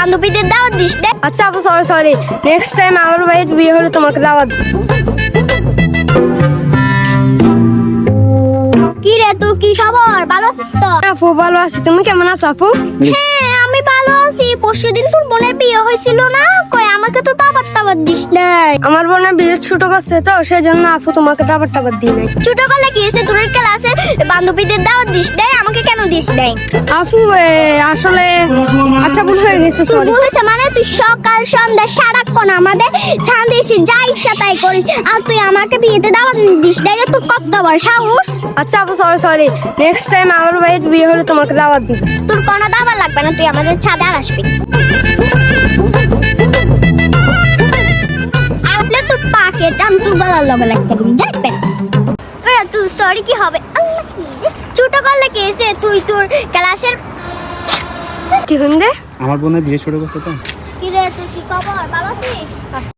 বান্ধবীদের দাওয়াত দিস না। আচ্ছা আপু সরি নেক্সট টাইম আমার ভাইয়ের বিয়ে হলে তোমাকে দাওয়াত দিব। কি রে তোর কি খবর, ভালো আছিস তো? আপু ভালো আছি, তুমি কেমন আছো আপু? হ্যাঁ আমি ভালো আছি। পরশুদিন তোর বোনের বিয়ে হয়েছিল না, কই আমাকে তো দাওয়াত দিস নাই। আমার বোনের বিয়ে ছোট করছে তো সেই জন্য আপু তোমাকে দাওয়াত দিই নাই। ছোট করলে কি হয়েছে, তোর ক্লাসে বান্ধবীদের দাওয়াত দিস নাই, আমাকে কেন দিস নাই? আপু আসলে আচ্ছা ভুল হয়ে গেছে, তোর সরি। ভুল হয়েছে মানে তুই সকাল সন্ধ্যা সারাক্ষণ আমাদের সান্দেশে যা ইচ্ছা তাই করিস, আর তুই আমাকে বিয়েতে দাওয়াত দিস নাই। তোর কত বড় সাহস! আচ্ছা আপু সরি নেক্সট টাইম আমার ভাইয়ের বিয়ে হলে তোমাকে দাওয়াত দিব। তোর কোনো দাওয়াত লাগবে না, তুই আমাদের ছাদে আর আসবি। আসলে তোর পাকে আমি তোর গলার লগে লাগতে দিবি, যাইবে এরা তুই সরি কি হবে? আল্লাহ কি রে? ছোট করলে কি হয়েছে, তুই তোর ক্লাসের কি হইম দে? আমার বোনের বিয়ে শুরু করছে তো। কি রে তোর কি খবর, ভালো আছিস?